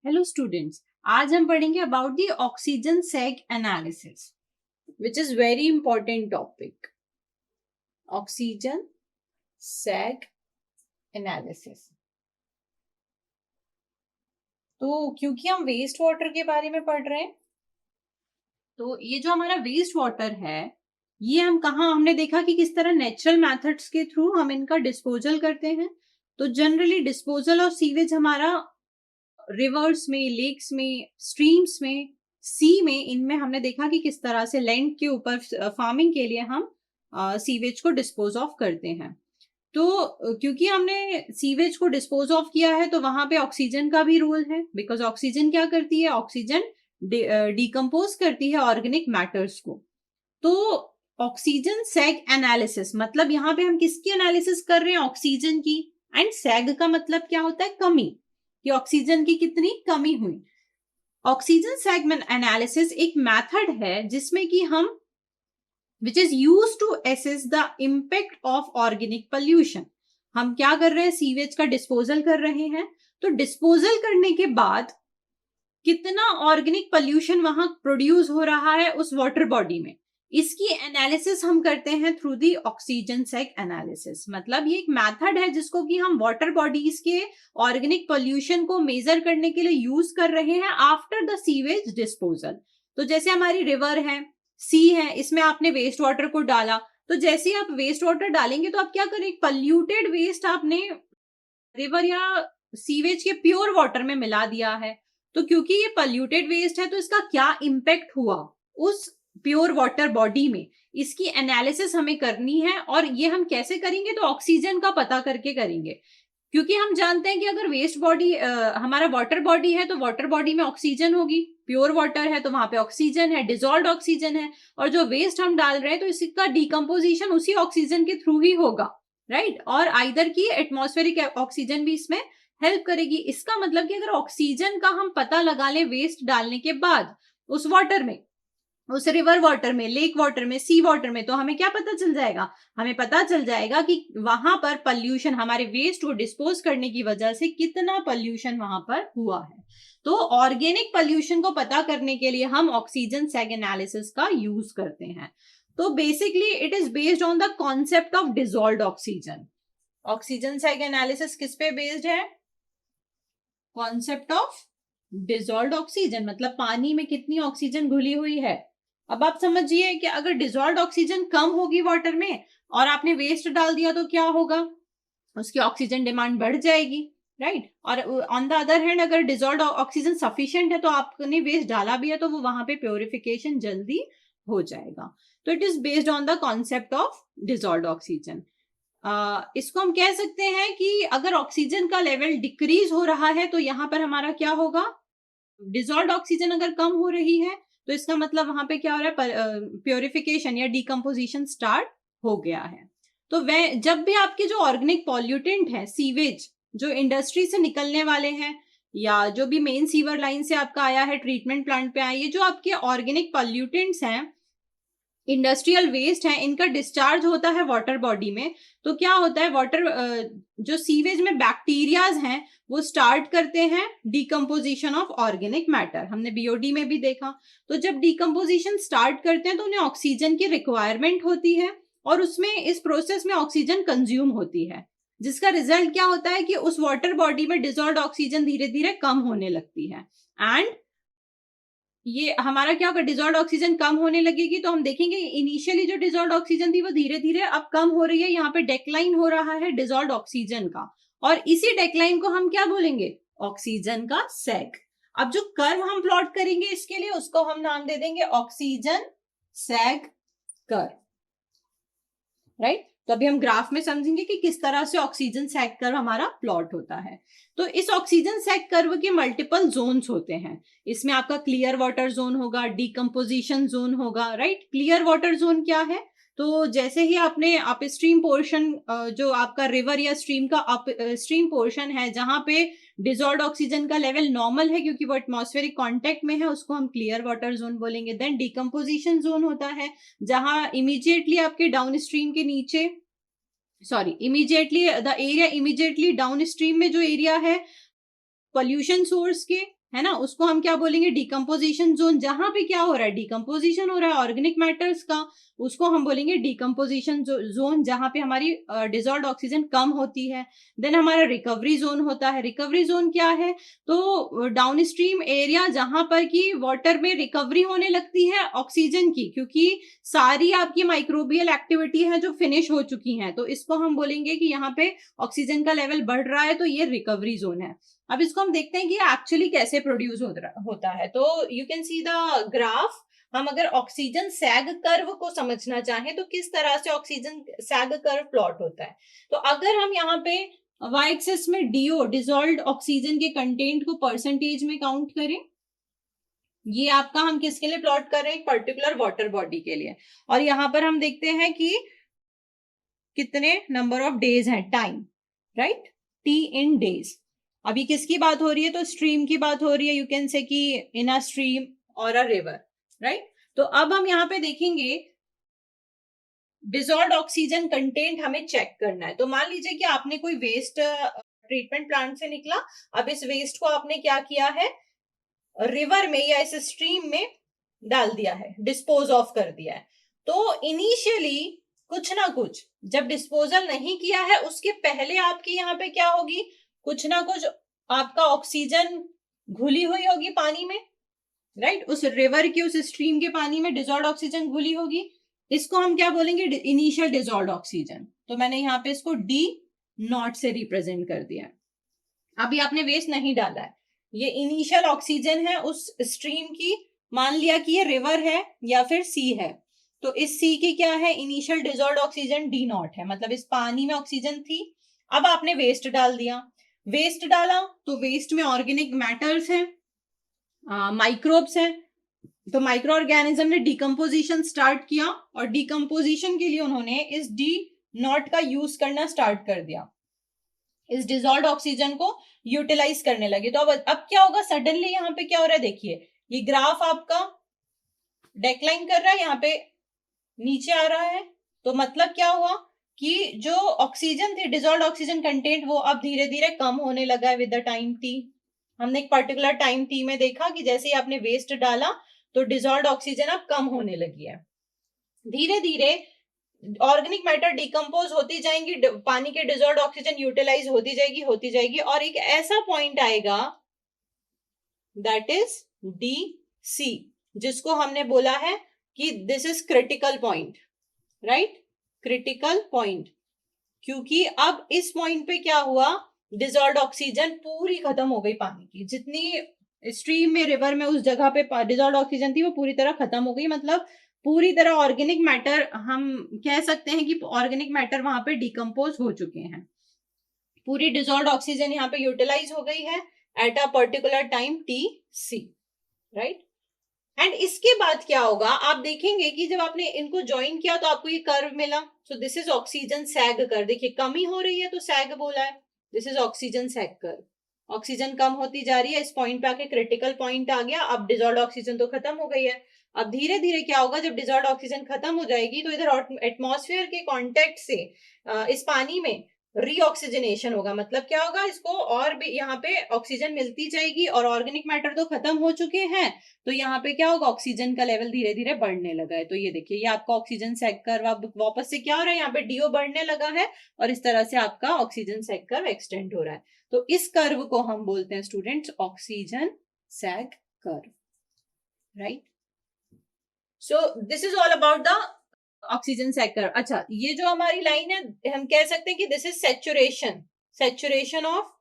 Hello students, आज हम पढ़ेंगे about the oxygen sag analysis which is very important topic. Oxygen sag analysis. तो क्योंकि हम वेस्ट वाटर के बारे में पढ़ रहे हैं, तो ये जो हमारा वेस्ट वाटर है, ये हमने देखा कि किस तरह नेचुरल मेथड्स के थ्रू हम इनका डिस्पोजल करते हैं। तो जनरली डिस्पोजल ऑफ सीवेज हमारा रिवर्स में, लेक्स में, स्ट्रीम्स में, सी में, इनमें हमने देखा कि किस तरह से लैंड के ऊपर फार्मिंग के लिए हम सीवेज को डिस्पोज ऑफ करते हैं। तो क्योंकि हमने सीवेज को डिस्पोज ऑफ किया है, तो वहां पे ऑक्सीजन का भी रोल है, बिकॉज ऑक्सीजन क्या करती है? ऑक्सीजन डिकम्पोज करती है ऑर्गेनिक मैटर्स को। तो ऑक्सीजन सैग एनालिसिस मतलब यहाँ पे हम किसकी एनालिसिस कर रहे हैं? ऑक्सीजन की। एंड सैग का मतलब क्या होता है? कमी, कि ऑक्सीजन की कितनी कमी हुई। ऑक्सीजन सैग एनालिसिस एक मेथड है जिसमें कि हम which is use to assess the impact of organic pollution. हम क्या कर रहे हैं? सीवेज का डिस्पोजल कर रहे हैं। तो डिस्पोजल करने के बाद कितना ऑर्गेनिक पोल्यूशन वहां प्रोड्यूस हो रहा है उस वाटर बॉडी में, इसकी एनालिसिस हम करते हैं through the oxygen sag analysis. मतलब ये एक मेथड है जिसको कि हम वाटर बॉडीज के ऑर्गेनिक पोल्यूशन को मेजर करने के लिए यूज कर रहे हैं आफ्टर द सीवेज डिस्पोजल। तो जैसे हमारी रिवर है, सी है, इसमें आपने वेस्ट वाटर को डाला, तो जैसे ही आप वेस्ट वाटर डालेंगे तो आप क्या करें? पोल्यूटेड वेस्ट आपने रिवर या सीवेज के प्योर वाटर में मिला दिया है। तो क्योंकि ये पोल्यूटेड वेस्ट है, तो इसका क्या इम्पैक्ट हुआ उस प्योर वाटर बॉडी में, इसकी एनालिसिस हमें करनी है। और ये हम कैसे करेंगे? तो ऑक्सीजन का पता करके करेंगे, क्योंकि हम जानते हैं कि अगर वेस्ट बॉडी हमारा वाटर बॉडी है, तो वाटर बॉडी में ऑक्सीजन होगी। प्योर वाटर है तो वहां पे ऑक्सीजन है, डिजॉल्व्ड ऑक्सीजन है। और जो वेस्ट हम डाल रहे हैं, तो इसका डिकम्पोजिशन उसी ऑक्सीजन के थ्रू ही होगा, राइट। और आइदर की एटमॉस्फेरिक ऑक्सीजन भी इसमें हेल्प करेगी। इसका मतलब कि अगर ऑक्सीजन का हम पता लगा लें वेस्ट डालने के बाद उस वाटर में, उस रिवर वाटर में, लेक वाटर में, सी वाटर में, तो हमें क्या पता चल जाएगा? हमें पता चल जाएगा कि वहां पर पॉल्यूशन, हमारे वेस्ट को डिस्पोज करने की वजह से कितना पॉल्यूशन वहां पर हुआ है। तो ऑर्गेनिक पॉल्यूशन को पता करने के लिए हम ऑक्सीजन सैग एनालिसिस का यूज करते हैं। तो basically it is based on the concept of dissolved oxygen. Oxygen sag analysis किस पे बेस्ड है? कॉन्सेप्ट ऑफ डिसॉल्व्ड ऑक्सीजन, मतलब पानी में कितनी ऑक्सीजन घुली हुई है। अब आप समझिए कि अगर डिसॉल्व्ड ऑक्सीजन कम होगी वाटर में और आपने वेस्ट डाल दिया, तो क्या होगा? उसकी ऑक्सीजन डिमांड बढ़ जाएगी, राइट। और ऑन द अदर हैंड, अगर डिसॉल्व्ड ऑक्सीजन सफिशिएंट है, तो आपने वेस्ट डाला भी है, तो वो वहां पे प्योरिफिकेशन जल्दी हो जाएगा। तो it is based on the concept of dissolved oxygen. इसको हम कह सकते हैं कि अगर ऑक्सीजन का लेवल डिक्रीज हो रहा है, तो यहाँ पर हमारा क्या होगा? डिसॉल्व्ड ऑक्सीजन अगर कम हो रही है, तो इसका मतलब वहां पे क्या हो रहा है? प्योरिफिकेशन या डिकम्पोजिशन स्टार्ट हो गया है। तो वह जब भी आपके जो ऑर्गेनिक पॉल्यूटेंट है, सीवेज जो इंडस्ट्री से निकलने वाले हैं, या जो भी मेन सीवर लाइन से आपका आया है, ट्रीटमेंट प्लांट पे आया, ये जो आपके ऑर्गेनिक पॉल्यूटेंट्स हैं, इंडस्ट्रियल वेस्ट है, इनका डिस्चार्ज होता है वाटर बॉडी में। तो क्या होता है? वाटर जो सीवेज में बैक्टीरियाज हैं, वो स्टार्ट करते हैं डिकम्पोजिशन ऑफ ऑर्गेनिक मैटर। हमने बीओडी में भी देखा। तो जब डिकम्पोजिशन स्टार्ट करते हैं, तो उन्हें ऑक्सीजन की रिक्वायरमेंट होती है, और उसमें इस प्रोसेस में ऑक्सीजन कंज्यूम होती है, जिसका रिजल्ट क्या होता है कि उस वाटर बॉडी में डिसॉल्व्ड ऑक्सीजन धीरे धीरे कम होने लगती है। एंड ये हमारा क्या होगा? डिसॉल्व्ड ऑक्सीजन कम होने लगेगी, तो हम देखेंगे इनिशियली जो डिसॉल्व्ड ऑक्सीजन थी, वो धीरे धीरे अब कम हो रही है। यहाँ पे डेक्लाइन हो रहा है डिसॉल्व्ड ऑक्सीजन का, और इसी डेक्लाइन को हम क्या बोलेंगे? ऑक्सीजन का सैग। अब जो कर्व हम प्लॉट करेंगे इसके लिए, उसको हम नाम दे देंगे ऑक्सीजन सैग कर्व, राइट। तो अभी हम ग्राफ में समझेंगे कि किस तरह से ऑक्सीजन सैग कर्व हमारा प्लॉट होता है। तो इस ऑक्सीजन सैग कर्व के मल्टीपल जोन्स होते हैं। इसमें आपका क्लियर वाटर जोन होगा, डिकम्पोजिशन जोन होगा, राइट। क्लियर वाटर जोन क्या है? तो जैसे ही आपने अपस्ट्रीम पोर्शन, जो आपका रिवर या स्ट्रीम का अपस्ट्रीम पोर्शन है, जहां पे डिसॉल्व्ड ऑक्सीजन का लेवल नॉर्मल है क्योंकि वो एटमॉस्फेरिक कांटेक्ट में है, उसको हम क्लियर वाटर जोन बोलेंगे। देन डिकम्पोजिशन जोन होता है, जहां इमीडिएटली आपके डाउन स्ट्रीम के नीचे, immediately the area immediately down stream में जो एरिया है पोल्यूशन सोर्स के, है ना, उसको हम क्या बोलेंगे, डिकम्पोजिशन जोन। जहां पे क्या हो रहा है, डिकम्पोजिशन हो रहा है ऑर्गेनिक मैटर्स का, उसको हम बोलेंगे डिकम्पोजिशन जोन, जहां पे हमारी डिजॉल्व्ड ऑक्सीजन कम होती है। देन हमारा रिकवरी जोन होता है। रिकवरी जोन क्या है, तो डाउन स्ट्रीम एरिया जहां पर की वाटर में रिकवरी होने लगती है ऑक्सीजन की, क्योंकि सारी आपकी माइक्रोबियल एक्टिविटी है जो फिनिश हो चुकी है, तो इसको हम बोलेंगे कि यहाँ पे ऑक्सीजन का लेवल बढ़ रहा है, तो ये रिकवरी जोन है। अब इसको हम देखते हैं कि एक्चुअली कैसे प्रोड्यूस होता है। तो you can see the graph. हम अगर ऑक्सीजन सैग कर्व को समझना चाहें तो किस तरह से ऑक्सीजन सैग कर्व प्लॉट होता है। तो अगर हम यहाँ पे वाई एक्सिस में डीओ, डिसॉल्व्ड ऑक्सीजन के कंटेंट को परसेंटेज में काउंट करें, ये आपका हम किसके लिए प्लॉट कर रहे हैं, एक पर्टिकुलर वाटर बॉडी के लिए। और यहां पर हम देखते हैं कि कितने नंबर ऑफ डेज हैं, टाइम, राइट, टी इन डेज। अभी किसकी बात हो रही है, तो स्ट्रीम की बात हो रही है। यू कैन से कि इन अ स्ट्रीम और अ रिवर, राइट। तो अब हम यहाँ पे देखेंगे डिसॉल्व्ड ऑक्सीजन कंटेंट हमें चेक करना है। तो मान लीजिए कि आपने कोई वेस्ट ट्रीटमेंट प्लांट से निकला, अब इस वेस्ट को आपने क्या किया है, रिवर में या इस स्ट्रीम में डाल दिया है, डिस्पोज ऑफ कर दिया है। तो इनिशियली कुछ ना कुछ, जब डिस्पोजल नहीं किया है उसके पहले आपकी यहाँ पे क्या होगी, कुछ ना कुछ आपका ऑक्सीजन घुली हुई होगी पानी में, राइट। उस रिवर की, उस स्ट्रीम के पानी में डिसॉल्व्ड ऑक्सीजन घुली होगी। इसको हम क्या बोलेंगे, इनिशियल डिसॉल्व्ड ऑक्सीजन। तो मैंने यहाँ पे इसको डी नॉट से रिप्रेजेंट कर दिया है। अभी आपने वेस्ट नहीं डाला है, ये इनिशियल ऑक्सीजन है उस स्ट्रीम की। मान लिया कि ये रिवर है या फिर सी है, तो इस सी की क्या है, initial dissolved oxygen D naught है, मतलब इस पानी में ऑक्सीजन थी। अब आपने वेस्ट डाल दिया, वेस्ट डाला तो वेस्ट में ऑर्गेनिक मैटर्स हैं, माइक्रोब्स हैं। तो माइक्रो ऑर्गेनिज्म ने डिकम्पोजिशन स्टार्ट किया, और डिकम्पोजिशन के लिए उन्होंने इस डी नॉट का यूज करना स्टार्ट कर दिया, इस डिसॉल्व्ड ऑक्सीजन को यूटिलाइज करने लगे। तो अब क्या होगा, सडनली यहाँ पे क्या हो रहा है, देखिए ये ग्राफ आपका डेक्लाइन कर रहा है, यहाँ पे नीचे आ रहा है। तो मतलब क्या हुआ कि जो ऑक्सीजन थी, डिसॉल्व्ड ऑक्सीजन कंटेंट, वो अब धीरे धीरे कम होने लगा है विद द टाइम टी। हमने एक पर्टिकुलर टाइम टी में देखा कि जैसे ही आपने वेस्ट डाला तो डिसॉल्व्ड ऑक्सीजन अब कम होने लगी है। धीरे धीरे ऑर्गेनिक मैटर डिकम्पोज होती जाएंगी, पानी के डिसॉल्व्ड ऑक्सीजन यूटिलाइज होती जाएगी, और एक ऐसा पॉइंट आएगा दैट इज डी सी, जिसको हमने बोला है कि this is critical point, right, critical point. क्योंकि अब इस पॉइंट पे क्या हुआ, डिसॉल्व्ड ऑक्सीजन पूरी खत्म हो गई पानी की, जितनी स्ट्रीम में, रिवर में उस जगह पे डिसॉल्व्ड ऑक्सीजन थी वो पूरी तरह खत्म हो गई। मतलब पूरी तरह ऑर्गेनिक मैटर, हम कह सकते हैं कि ऑर्गेनिक मैटर वहां पे डिकम्पोज हो चुके हैं। पूरी डिसॉल्व्ड ऑक्सीजन यहाँ पे यूटिलाइज हो गई है at a particular time T C, right. And इसके बाद क्या होगा, आप देखेंगे कि जब आपने इनको ज्वाइन किया तो आपको ये कर्व मिला। So this is oxygen sag curve. देखिए कमी हो रही है तो सैग बोला है, this is oxygen sag curve. Oxygen कम होती जा रही है, इस पॉइंट पे आके क्रिटिकल पॉइंट आ गया, अब डिसॉल्व्ड ऑक्सीजन तो खत्म हो गई है। अब धीरे धीरे क्या होगा, जब डिसॉल्व्ड ऑक्सीजन खत्म हो जाएगी तो इधर एटमॉस्फेयर के कॉन्टेक्ट से इस पानी में रीऑक्सीजनेशन होगा। मतलब क्या होगा, इसको और भी यहाँ पे ऑक्सीजन मिलती जाएगी, और ऑर्गेनिक मैटर तो खत्म हो चुके हैं, तो यहाँ पे क्या होगा, ऑक्सीजन का लेवल धीरे धीरे बढ़ने लगा है। तो ये देखिए, ये आपका ऑक्सीजन सैग कर्व अब वापस से क्या हो रहा है, यहाँ पे डीओ बढ़ने लगा है, और इस तरह से आपका ऑक्सीजन सैग कर्व एक्सटेंड हो रहा है। तो इस कर्व को हम बोलते हैं students oxygen sag curve, right. So this is all about the oxygen sag curve. अच्छा, ये जो हमारी लाइन है हम कह सकते हैं कि दिस इज सैचुरेशन ऑफ,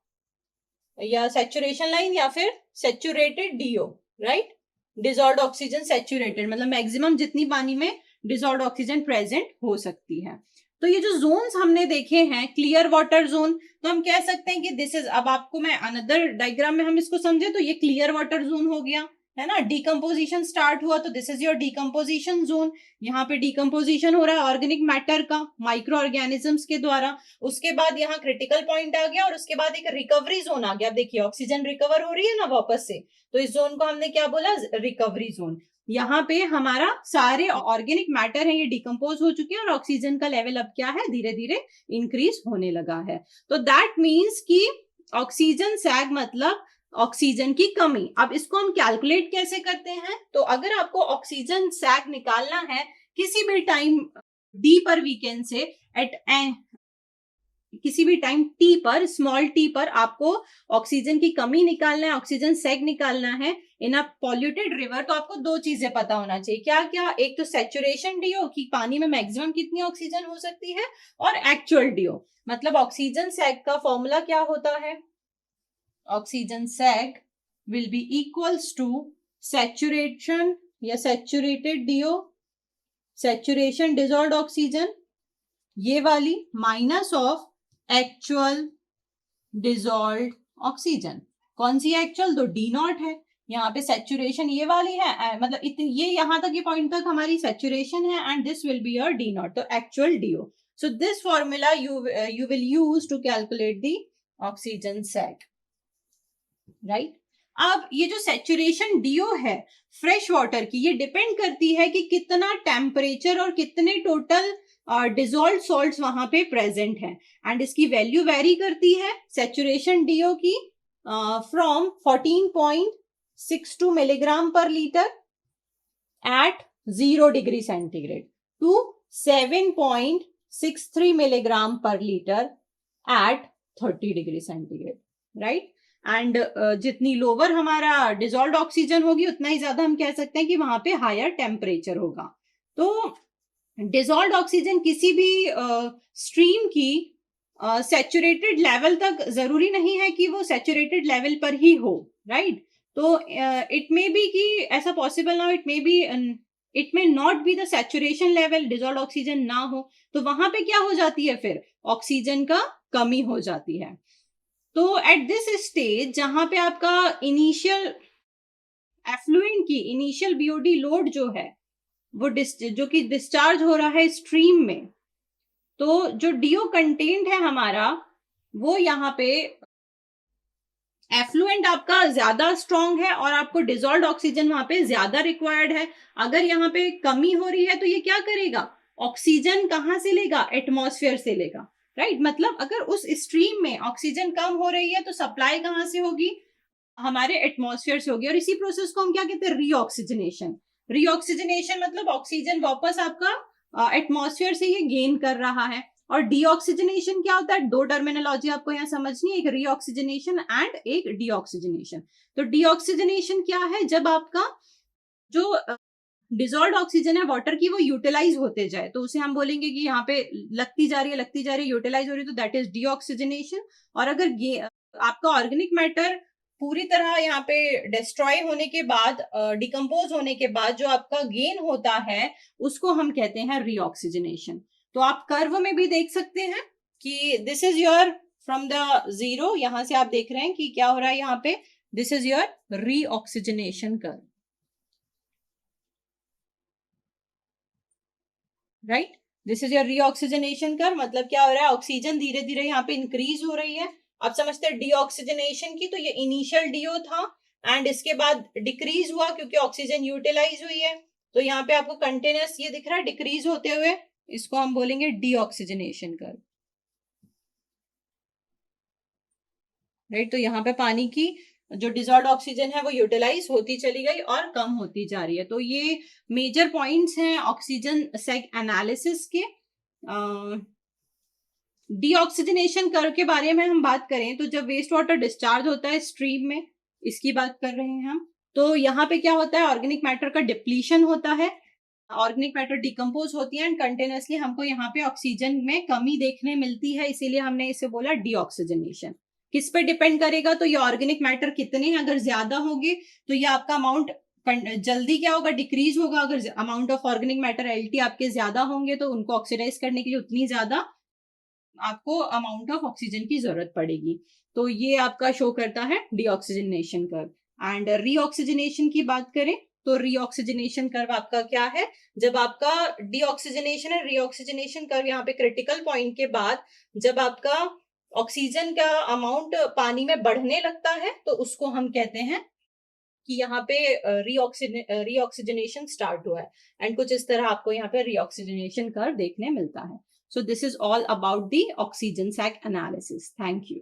या सैचुरेशन लाइन, या फिर saturated DO, right. Dissolved oxygen saturated, मतलब मैक्सिमम जितनी पानी में डिसॉल्व्ड ऑक्सीजन प्रेजेंट हो सकती है। तो ये जो जोन्स हमने देखे हैं, क्लियर वाटर जोन, तो हम कह सकते हैं कि दिस इज, अब आपको मैं अनदर डायग्राम में हम इसको समझे तो ये क्लियर वाटर जोन हो गया, है ना। डिकम्पोजिशन स्टार्ट हुआ तो this is your decomposition zone. यहाँ पे डिकम्पोजिशन हो रहा है ऑर्गेनिक मैटर का माइक्रो ऑर्गेनिजम्स के द्वारा। उसके बाद यहाँ क्रिटिकल पॉइंट आ गया, और उसके बाद एक रिकवरी जोन आ गया। अब देखिए ऑक्सीजन रिकवर हो रही है ना वापस से, तो इस जोन को हमने क्या बोला, रिकवरी जोन। यहाँ पे हमारा सारे ऑर्गेनिक मैटर है ये डिकम्पोज हो चुके हैं, और ऑक्सीजन का लेवल अब क्या है, धीरे धीरे इंक्रीज होने लगा है। तो दैट मीन्स कि ऑक्सीजन सैग मतलब ऑक्सीजन की कमी। अब इसको हम कैलकुलेट कैसे करते हैं? तो अगर आपको ऑक्सीजन सैक निकालना है किसी भी टाइम डी पर, वीकेंड से एट किसी भी टाइम टी पर, स्मॉल टी पर आपको ऑक्सीजन की कमी निकालना है, ऑक्सीजन सैक निकालना है इन अ पॉल्यूटेड रिवर, तो आपको दो चीजें पता होना चाहिए। क्या क्या? एक तो सैचुरेशन डीओ कि पानी में मैक्सिमम कितनी ऑक्सीजन हो सकती है, और एक्चुअल डीओ मतलब ऑक्सीजन सैक का फॉर्मूला क्या होता है? Oxygen sag will be equals to saturation या saturated DO, saturation dissolved oxygen ये वाली, minus of actual dissolved oxygen. कौन सी एक्चुअल? तो डी नॉट है। यहाँ पे सैचुरेशन ये वाली है, मतलब इतनी, ये यहां तक, ये पॉइंट तक हमारी सैचुरेशन है, and this will be your D naught, तो actual DO. So this formula you will use to calculate the oxygen sag, right. अब ये जो सैचुरेशन डीओ है फ्रेश वाटर की, ये डिपेंड करती है कि कितना टेम्परेचर और कितने टोटल डिजोल्व सॉल्ट्स वहां पे प्रेजेंट है, एंड इसकी वैल्यू वेरी करती है सैचुरेशन डीओ की from 14.62 milligram per litre at 0 degree centigrade to 7.63 milligram per litre at 30 degree centigrade, right. And जितनी लोअर हमारा डिजोल्व्ड ऑक्सीजन होगी उतना ही ज्यादा हम कह सकते हैं कि वहां पे हायर टेम्परेचर होगा। तो डिजोल्व्ड ऑक्सीजन किसी भी स्ट्रीम की सैचुरेटेड लेवल तक जरूरी नहीं है कि वो सैचुरेटेड लेवल पर ही हो, राइट। तो इट मे बी कि ऐसा पॉसिबल ना हो, it may not be the saturation level, dissolved oxygen ना हो, तो वहां पे क्या हो जाती है? फिर ऑक्सीजन का कमी हो जाती है। तो एट दिस स्टेज जहां पे आपका इनिशियल एफ्लुएंट की इनिशियल बीओडी लोड जो है वो जो कि डिस्चार्ज हो रहा है स्ट्रीम में, तो जो डीओ कंटेंट है हमारा वो यहाँ पे एफ्लुएंट आपका ज्यादा स्ट्रॉन्ग है और आपको डिजोल्व्ड ऑक्सीजन वहां पे ज्यादा रिक्वायर्ड है। अगर यहाँ पे कमी हो रही है तो ये क्या करेगा? ऑक्सीजन कहाँ से लेगा? एटमॉस्फेयर से लेगा, राइट। मतलब अगर उस स्ट्रीम में ऑक्सीजन कम हो रही है तो सप्लाई कहाँ से होगी? हमारे एटमॉस्फेयर से होगी। और इसी प्रोसेस को हम क्या कहते हैं? रीऑक्सीजनेशन। रीऑक्सीजनेशन मतलब ऑक्सीजन वापस आपका एटमॉस्फेयर से ये गेन कर रहा है। और डीऑक्सीजनेशन क्या होता है? दो टर्मिनोलॉजी आपको यहाँ समझनी है, एक रीऑक्सीजनेशन एंड एक डीऑक्सीजनेशन। तो डीऑक्सीजनेशन क्या है? जब आपका जो डिजोल्व्ड ऑक्सीजन है वाटर की वो यूटिलाइज होते जाए, तो उसे हम बोलेंगे कि यहाँ पे लगती जा रही है यूटिलाइज हो रही है, तो दैट इज डीऑक्सीजनेशन। और अगर आपका ऑर्गेनिक मैटर पूरी तरह यहाँ पे डिस्ट्रॉय होने के बाद, डिकम्पोज होने के बाद जो आपका गेन होता है उसको हम कहते हैं रीऑक्सीजनेशन। तो आप कर्व में भी देख सकते हैं कि this is your from the zero, यहां से आप देख रहे हैं कि क्या हो रहा है यहाँ पे, this is your reoxygenation curve, right. This is your reoxygenation curve. मतलब क्या हो रहा है? ऑक्सीजन धीरे धीरे यहाँ पे इंक्रीज हो रही है। आप समझते हैं डीऑक्सीजनेशन की, तो ये इनिशियल डीओ था एंड इसके बाद डिक्रीज हुआ क्योंकि ऑक्सीजन यूटिलाइज हुई है, तो यहाँ पे आपको कंटिन्यूस ये दिख रहा है डिक्रीज होते हुए, इसको हम बोलेंगे डीऑक्सीजनेशन कर्व, राइट। तो यहाँ पे पानी की जो डिजॉल्व्ड ऑक्सीजन है वो यूटिलाइज होती चली गई और कम होती जा रही है। तो ये मेजर पॉइंट्स हैं ऑक्सीजन सेक एनालिसिस के। डीऑक्सीजनेशन कर्व के बारे में हम बात करें तो जब वेस्ट वाटर डिस्चार्ज होता है स्ट्रीम में, इसकी बात कर रहे हैं हम, तो यहाँ पे क्या होता है? ऑर्गेनिक मैटर का डिप्लीशन होता है, ऑर्गेनिक मैटर डिकम्पोज होती है एंड कंटिन्यूसली हमको यहाँ पे ऑक्सीजन में कमी देखने मिलती है, इसीलिए हमने इसे बोला डीऑक्सीजनेशन। किस पे डिपेंड करेगा? तो ये ऑर्गेनिक मैटर कितने अगर ज्यादा होंगे तो ये आपका अमाउंट जल्दी क्या होगा? डिक्रीज होगा। अगर amount of organic matter LT आपके ज्यादा होंगे तो उनको ऑक्सीडाइज करने के लिए उतनी ज्यादा आपको अमाउंट ऑफ ऑक्सीजन की जरूरत पड़ेगी। तो ये आपका शो करता है डीऑक्सीजनेशन कर्व। एंड रीऑक्सीजनेशन की बात करें तो रीऑक्सीजनेशन कर्व आपका क्या है? जब आपका डीऑक्सीजनेशन है, रीऑक्सीजनेशन कर्व यहाँ पे क्रिटिकल पॉइंट के बाद जब आपका ऑक्सीजन का अमाउंट पानी में बढ़ने लगता है तो उसको हम कहते हैं कि यहाँ पे रीऑक्सीजनेशन स्टार्ट हुआ है। एंड कुछ इस तरह आपको यहाँ पे रीऑक्सीजनेशन कर्व देखने मिलता है। So this is all about the oxygen sac analysis. Thank you.